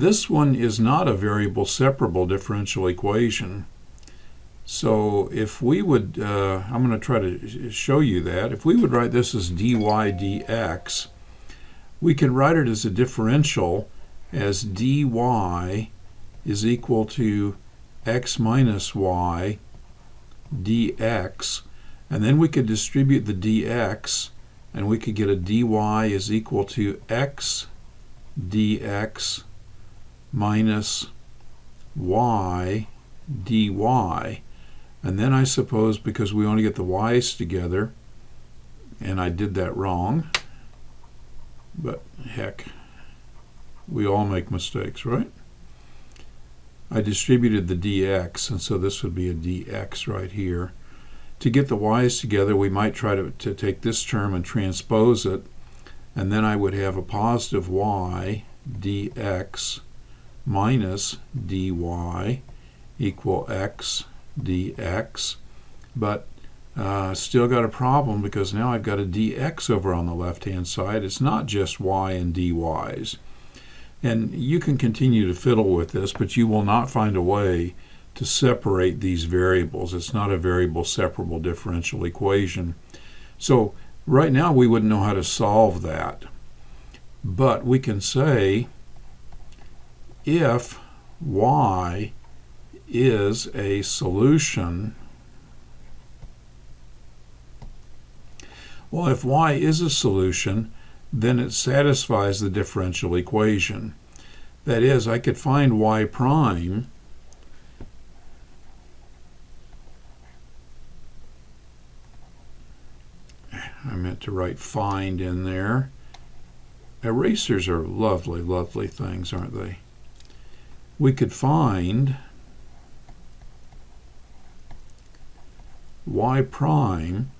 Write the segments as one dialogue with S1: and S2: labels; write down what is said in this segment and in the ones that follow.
S1: This one is not a variable separable differential equation. So if we would, I'm going to try to show you that. If we would write this as dy dx, we can write it as a differential as dy is equal to x minus y dx, and then we could distribute the dx, and we could get a dy is equal to x dx minus y dy. And then I suppose, because we only get the y's together, and I did that wrong, but heck, we all make mistakes, right? I distributed the dx, and so this would be a dx right here. To get the y's together, we might try to take this term and transpose it, and then I would have a positive y dx minus dy equal x dx, but still got a problem because now I've got a dx over on the left-hand side. It's not just y and dy's. And you can continue to fiddle with this, but you will not find a way to separate these variables. It's not a variable separable differential equation. So right now we wouldn't know how to solve that. But we can say if y is a solution, well, if y is a solution, then it satisfies the differential equation. That is, I could find y prime I meant to write find in there. Erasers are lovely, lovely things, aren't they? We could find y prime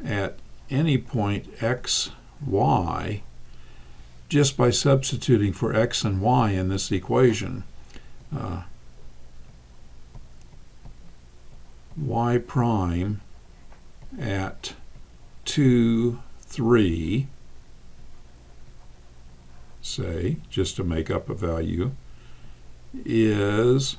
S1: at any point x, y just by substituting for x and y in this equation. Y prime at 2, 3, say, just to make up a value, is,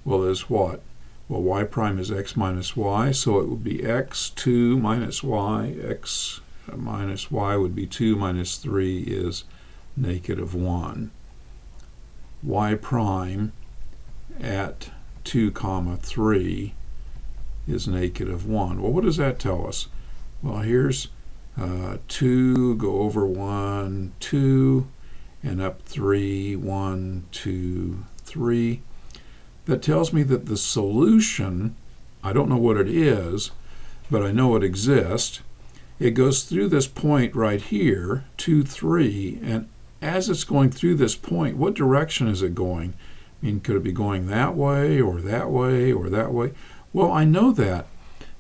S1: well, is what? Well, y prime is x minus y, so it would be x2 minus y. X minus y would be 2 minus 3 is negative 1. Y prime at 2 comma 3 is negative 1. Well, what does that tell us? Well, here's 2, go over 1, 2, and up 3, 1, 2, 3. That tells me that the solution, I don't know what it is, but I know it exists. It goes through this point right here, 2, 3, and as it's going through this point, what direction is it going? I mean, could it be going that way, or that way, or that way? Well, I know that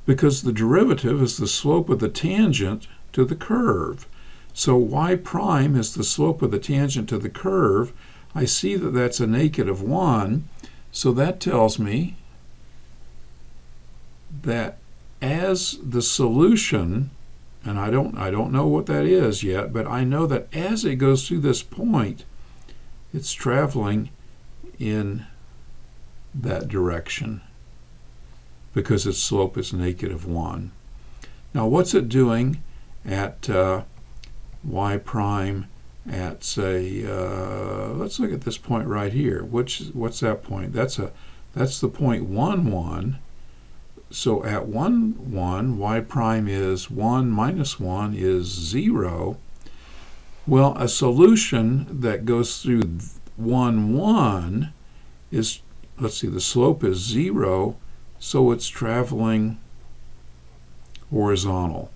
S1: because the derivative is the slope of the tangent to the curve. So y prime is the slope of the tangent to the curve. I see that that's a negative 1. So that tells me that as the solution, and I don't know what that is yet, but I know that as it goes through this point, it's traveling in that direction because its slope is negative 1. Now what's it doing at y prime at, say, let's look at this point right here. What's that point? That's the point 1, 1. So at 1, 1, y prime is 1 minus 1 is 0. Well, a solution that goes through 1, 1 is, let's see, the slope is 0, so it's traveling horizontal.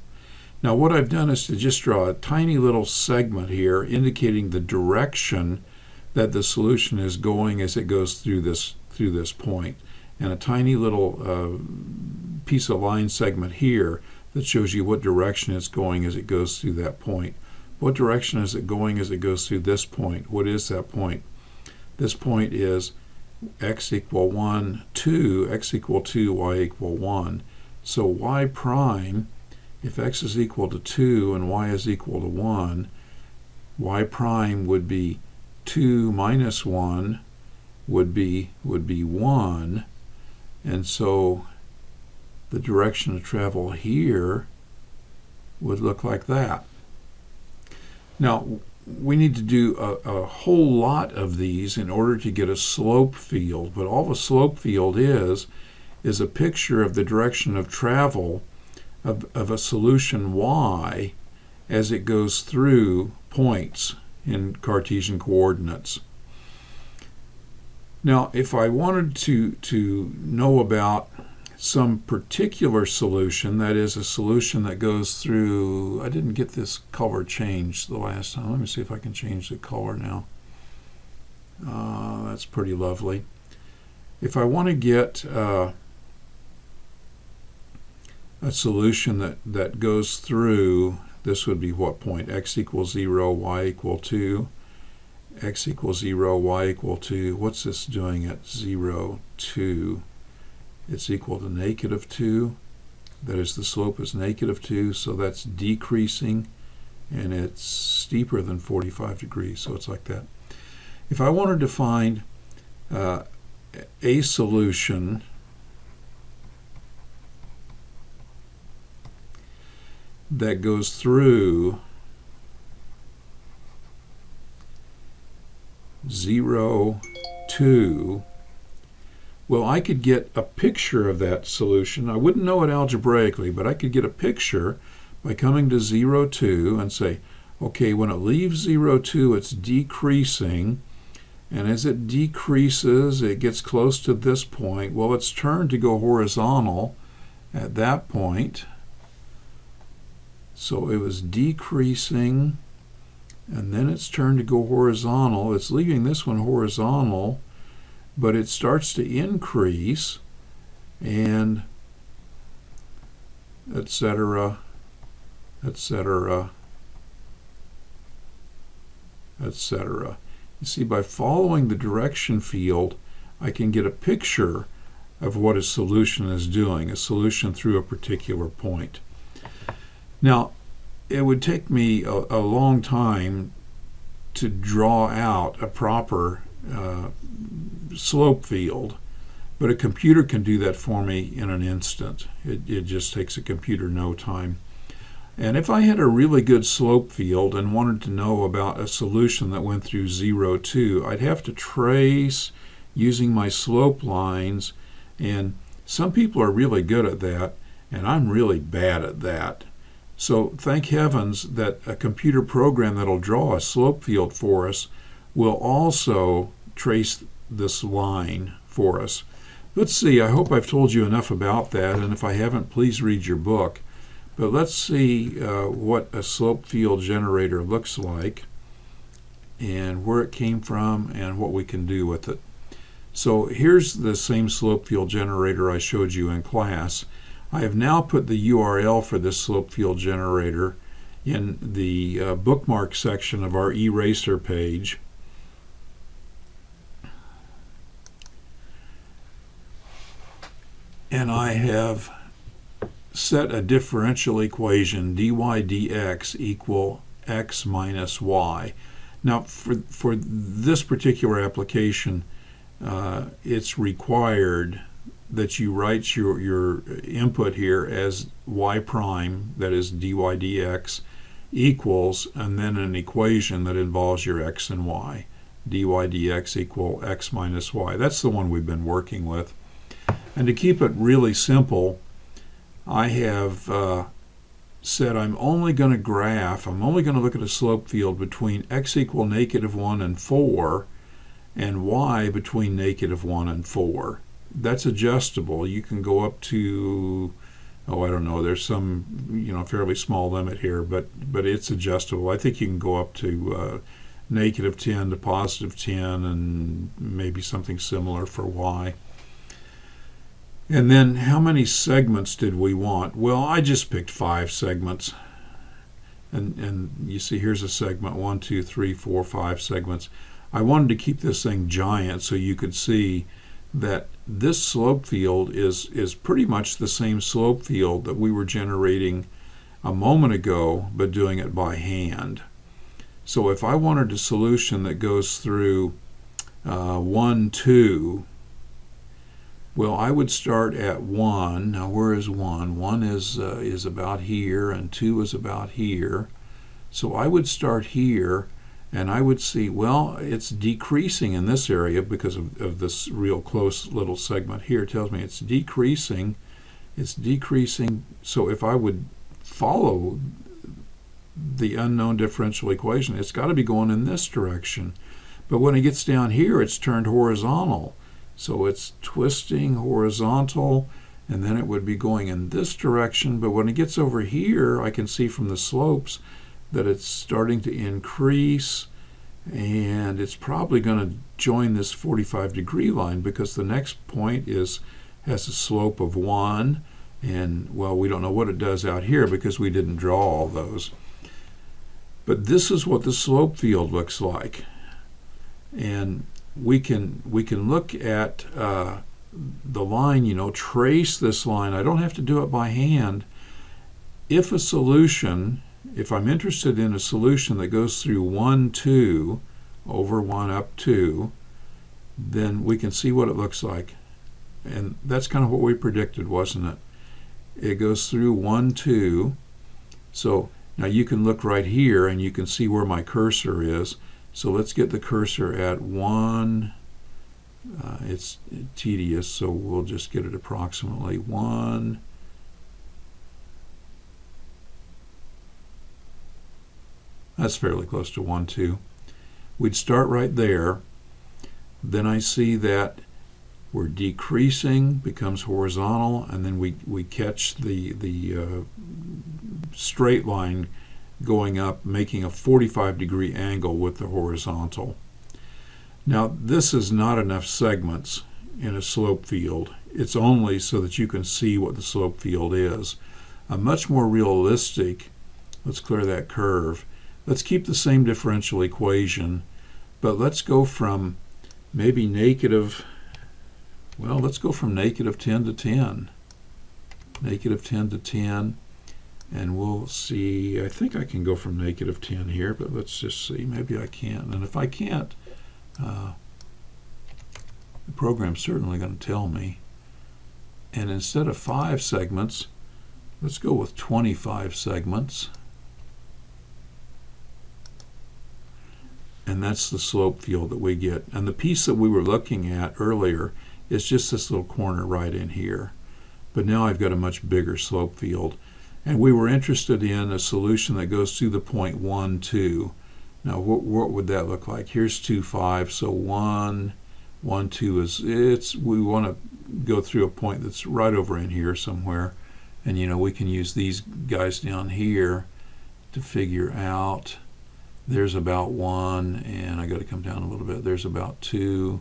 S1: Now what I've done is to just draw a tiny little segment here indicating the direction that the solution is going as it goes through this point, and a tiny little piece of line segment here that shows you what direction it's going as it goes through that point. What direction is it going as it goes through this point? What is that point? This point is x equal 1, 2, x equal 2, y equal 1. So y prime, if x is equal to 2 and y is equal to 1, y prime would be 2 minus 1 would be 1, and so the direction of travel here would look like that. Now, we need to do a whole lot of these in order to get a slope field, but all the slope field is a picture of the direction of travel of a solution y as it goes through points in Cartesian coordinates. Now, if I wanted to know about some particular solution, that is a solution that goes through, I didn't get this color changed the last time. Let me see if I can change the color now. That's pretty lovely. If I want to get a solution that goes through, this would be what point? X equals 0, y equal 2. X equals 0, y equal 2. What's this doing at 0, 2? It's equal to negative 2. That is, the slope is negative 2, so that's decreasing, and it's steeper than 45 degrees, so it's like that. If I wanted to find a solution that goes through 0, 2, well, I could get a picture of that solution. I wouldn't know it algebraically, but I could get a picture by coming to 0, 2 and say, okay, when it leaves 0, 2, it's decreasing, and as it decreases, it gets close to this point. Well, it's turned to go horizontal at that point. So it was decreasing, and then it's turned to go horizontal. It's leaving this one horizontal, but it starts to increase, and etc., etc., etc. You see, by following the direction field, I can get a picture of what a solution is doing, a solution through a particular point. Now, it would take me a long time to draw out a proper slope field, but a computer can do that for me in an instant. It just takes a computer no time. And if I had a really good slope field and wanted to know about a solution that went through 0, 2, I'd have to trace using my slope lines, and some people are really good at that, and I'm really bad at that. So thank heavens that a computer program that'll draw a slope field for us will also trace this line for us. Let's see, I hope I've told you enough about that, and if I haven't, please read your book. But let's see what a slope field generator looks like, and where it came from, and what we can do with it. So here's the same slope field generator I showed you in class. I have now put the URL for this slope field generator in the bookmark section of our eraser page. And I have set a differential equation, dy dx equal x minus y. Now, for this particular application, it's required that you write your input here as y prime, that is dy dx, equals, and then an equation that involves your x and y. Dy dx equal x minus y. That's the one we've been working with. And to keep it really simple, I have said I'm only going to look at a slope field between x equal -1 and 4, and y between -1 and 4. That's adjustable. You can go up to, I don't know, there's some fairly small limit here, but it's adjustable. I think you can go up to -10 to +10, and maybe something similar for y. And then how many segments did we want? Well, I just picked 5 segments. And you see here's a segment, 1, 2, 3, 4, 5 segments. I wanted to keep this thing giant so you could see that this slope field is pretty much the same slope field that we were generating a moment ago, but doing it by hand. So if I wanted a solution that goes through 1, 2, well, I would start at 1. Now, where is 1? 1 is about here, and 2 is about here. So I would start here, and I would see, well, it's decreasing in this area because of this real close little segment here. It tells me it's decreasing. It's decreasing. So if I would follow the unknown differential equation, it's got to be going in this direction. But when it gets down here, it's turned horizontal. So it's twisting horizontal, and then it would be going in this direction. But when it gets over here, I can see from the slopes that it's starting to increase, and it's probably going to join this 45-degree line because the next point has a slope of 1, and well, we don't know what it does out here because we didn't draw all those. But this is what the slope field looks like, and we can look at the line, trace this line. I don't have to do it by hand. If I'm interested in a solution that goes through 1, 2, over 1, up 2, then we can see what it looks like. And that's kind of what we predicted, wasn't it? It goes through 1, 2. So now you can look right here and you can see where my cursor is. So let's get the cursor at 1. It's tedious, so we'll just get it approximately 1. That's fairly close to 1, 2. We'd start right there. Then I see that we're decreasing, becomes horizontal, and then we catch the straight line going up, making a 45-degree angle with the horizontal. Now, this is not enough segments in a slope field. It's only so that you can see what the slope field is. A much more realistic, let's clear that curve. Let's keep the same differential equation, but let's go from maybe let's go from negative 10 to 10. Negative 10 to 10. And we'll see, I think I can go from negative 10 here, but let's just see. Maybe I can't. And if I can't, the program's certainly going to tell me. And instead of 5 segments, let's go with 25 segments. And that's the slope field that we get. And the piece that we were looking at earlier is just this little corner right in here. But now I've got a much bigger slope field. And we were interested in a solution that goes through the point 1, 2. Now, what would that look like? Here's 2, 5. So 1, 1, 2 we want to go through a point that's right over in here somewhere. And, we can use these guys down here to figure out. There's about 1, and I got to come down a little bit. There's about 2,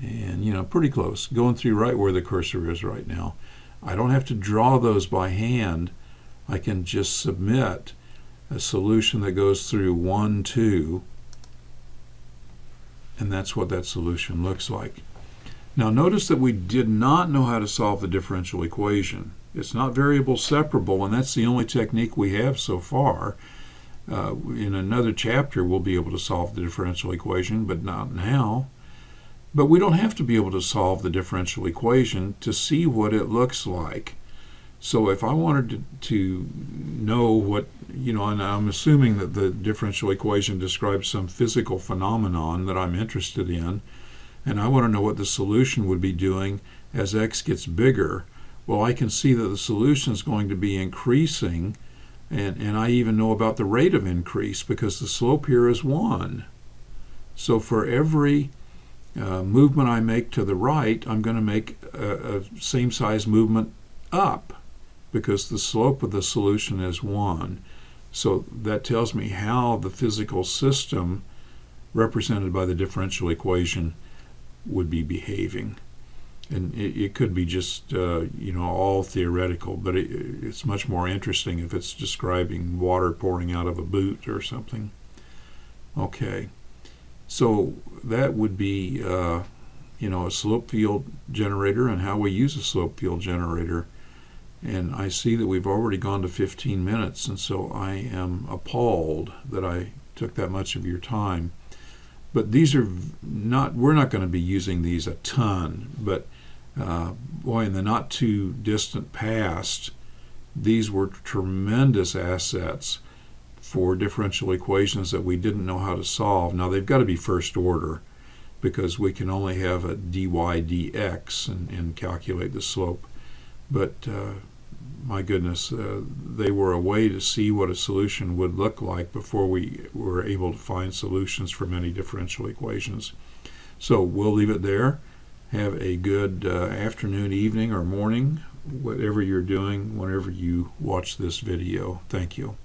S1: and, pretty close. Going through right where the cursor is right now. I don't have to draw those by hand. I can just submit a solution that goes through 1, 2, and that's what that solution looks like. Now notice that we did not know how to solve the differential equation. It's not variable separable, and that's the only technique we have so far. In another chapter we'll be able to solve the differential equation, but not now. But we don't have to be able to solve the differential equation to see what it looks like. So if I wanted to know what, and I'm assuming that the differential equation describes some physical phenomenon that I'm interested in, and I want to know what the solution would be doing as x gets bigger, well, I can see that the solution is going to be increasing, and I even know about the rate of increase because the slope here is 1. So for every movement I make to the right, I'm going to make a same size movement up because the slope of the solution is 1. So that tells me how the physical system represented by the differential equation would be behaving. And it could be just all theoretical, but it's much more interesting if it's describing water pouring out of a boot or something. Okay. So that would be, a slope field generator and how we use a slope field generator. And I see that we've already gone to 15 minutes, and so I am appalled that I took that much of your time. But these are not, we're not going to be using these a ton, but boy, in the not too distant past, these were tremendous assets for differential equations that we didn't know how to solve. Now they've got to be first order, because we can only have a dy dx and calculate the slope. But my goodness, they were a way to see what a solution would look like before we were able to find solutions for many differential equations. So we'll leave it there. Have a good afternoon, evening, or morning, whatever you're doing whenever you watch this video. Thank you.